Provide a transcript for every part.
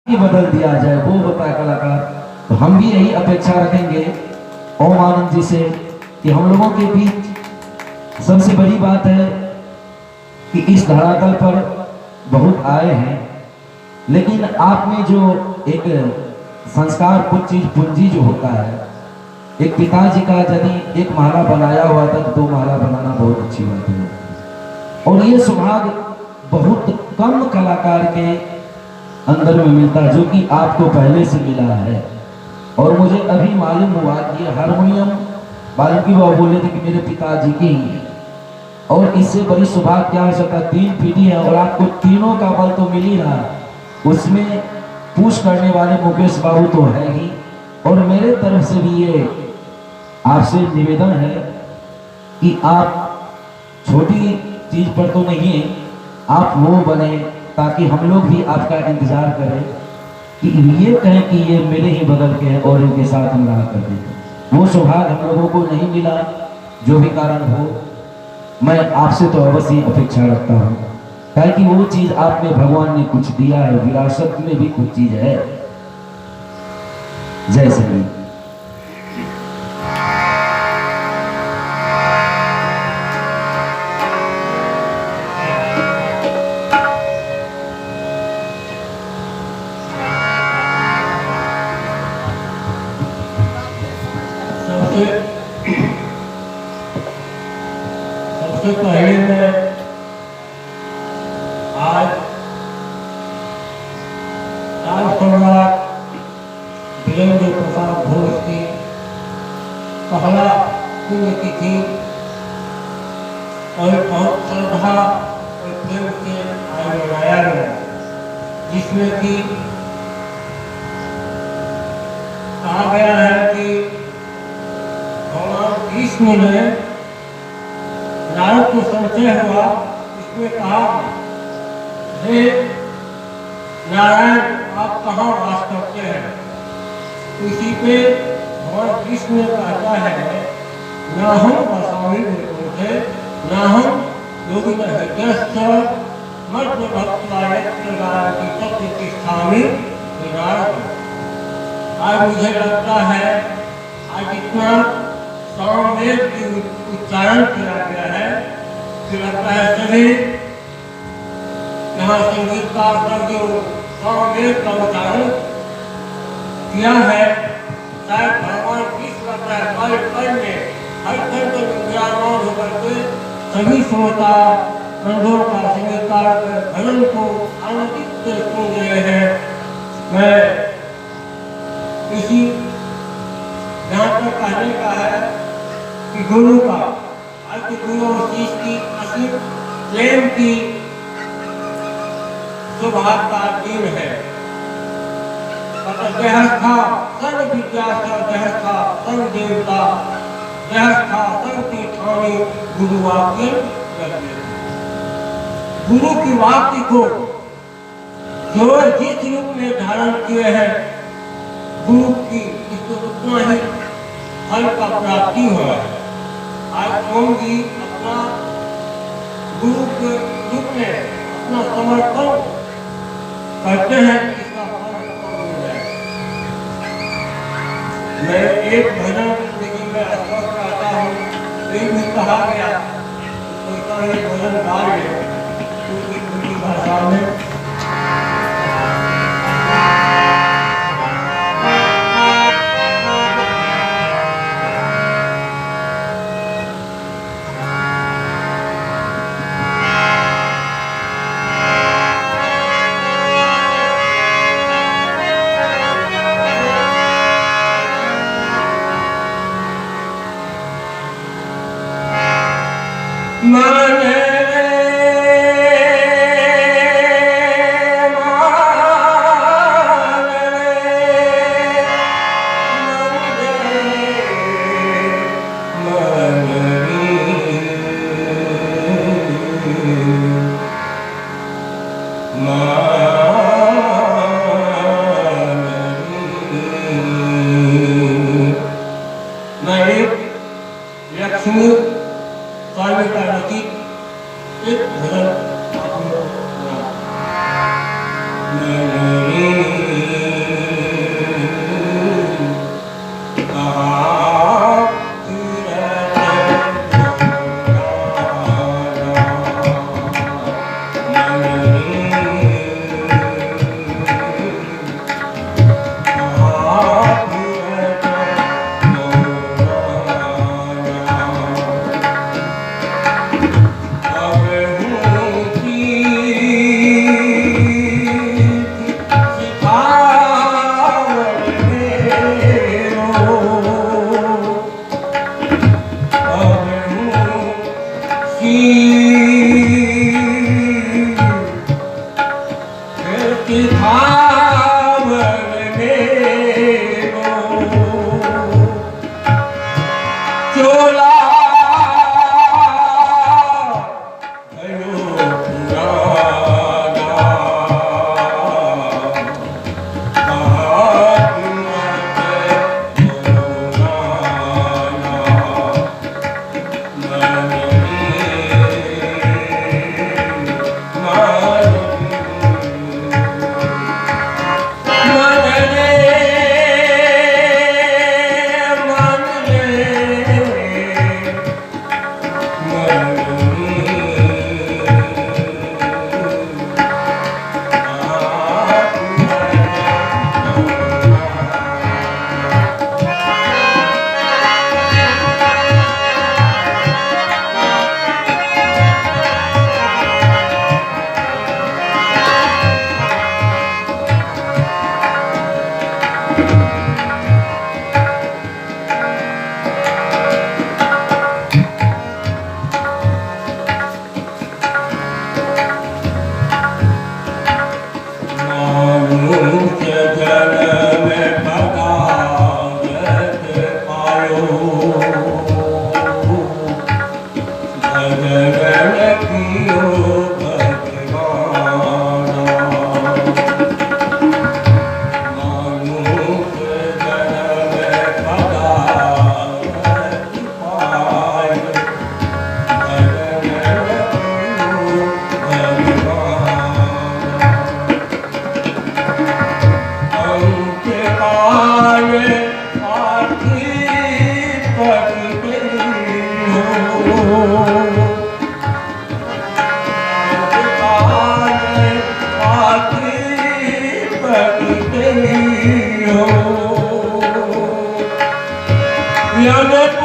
ही बदल दिया जाए, वो बताए कलाकार। तो हम भी यही अपेक्षा रखेंगे ओम आनंद जी से कि हम लोगों के बीच सबसे बड़ी बात है कि इस धरातल पर बहुत आए हैं, लेकिन आप में जो एक संस्कार पूंजी जो होता है, एक पिताजी का यदि एक माला बनाया हुआ था तो 2 माला बनाना बहुत अच्छी बात है। और ये सौभाग्य बहुत कम कलाकार के अंदर में मिलता है, जो कि आपको पहले से मिला है। और मुझे अभी मालूम हुआ कि हारमोनियम बाल्की बाबू बोले थे कि मेरे पिताजी की ही है, और इससे बड़ी सौभाग्य क्या हो सकता है। 3 पीढ़ी है और आपको तीनों का बल तो मिल ही रहा, उसमें पुश करने वाले मुकेश बाबू तो है ही। और मेरे तरफ से भी ये आपसे निवेदन है कि आप छोटी चीज पर तो नहीं, आप वो बने ताकि हम लोग भी आपका इंतजार करें कि ये कहें कि ये मेरे ही बगल के हैं और इनके साथ हम रहा करते थे। वो सौभाग्य हम लोगों को नहीं मिला, जो भी कारण हो। मैं आपसे तो अवश्य अपेक्षा रखता हूँ, ताकि वो चीज आप में भगवान ने कुछ दिया है, विरासत में भी कुछ चीज है। जय श्री। सबसे पहले मैं आज राज सम्राट वीरेंद्र प्रसाद घोष की पहला पुण्यतिथि और बहुत श्रद्धा और प्रेम से आज मनाया गया, जिसमें कि कहा गया है कि भगवान कृष्ण ने नारद को संशय हुआ, इसमें कहा, हे नारायण आप कहाँ वास करते हैं। इसी पे भगवान कृष्ण ने कहता है, ना हम वसामी थे, ना हम योगी मध्य आज मुझे लगता है आज इतना सामवेद की उच्चारण किया गया है कि लगता है सभी यहाँ संगीतकार कर जो सामवेद का उच्चारण किया है, शायद भगवान कृष्ण लगता है पल में हर क्षण को विराजमान होकर के सभी श्रोता बंधुओं का संगीतकार भजन को आनंदित सुन रहे हैं। मैं इसी यहाँ पर कहने का है कि गुरु का आज गुरु और चीज की असली प्रेम की सौभाग्य का दिन है। जहस्था सर्व विद्या जहस्था सर्व देवता जहस्था सर्व तीर्थानि गुरु वाक्य। गुरु की वाक्य को जो जिस रूप में धारण किए हैं, गुरु की इसको उतना ही फल का प्राप्ति हुआ है। आज ओम जी अपना गुरु के रूप में अपना समर्पण करते हैं, इसका फल मिल जाए। मैं एक भजन लेकिन मैं अस्वस्थ रहता हूँ, फिर भी कहा गया तो एक भजन गा ले उनकी भाषा में। लक्ष्मी स्वामी का रचित एक भजन आपको डोला भयो पुराना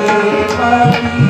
पति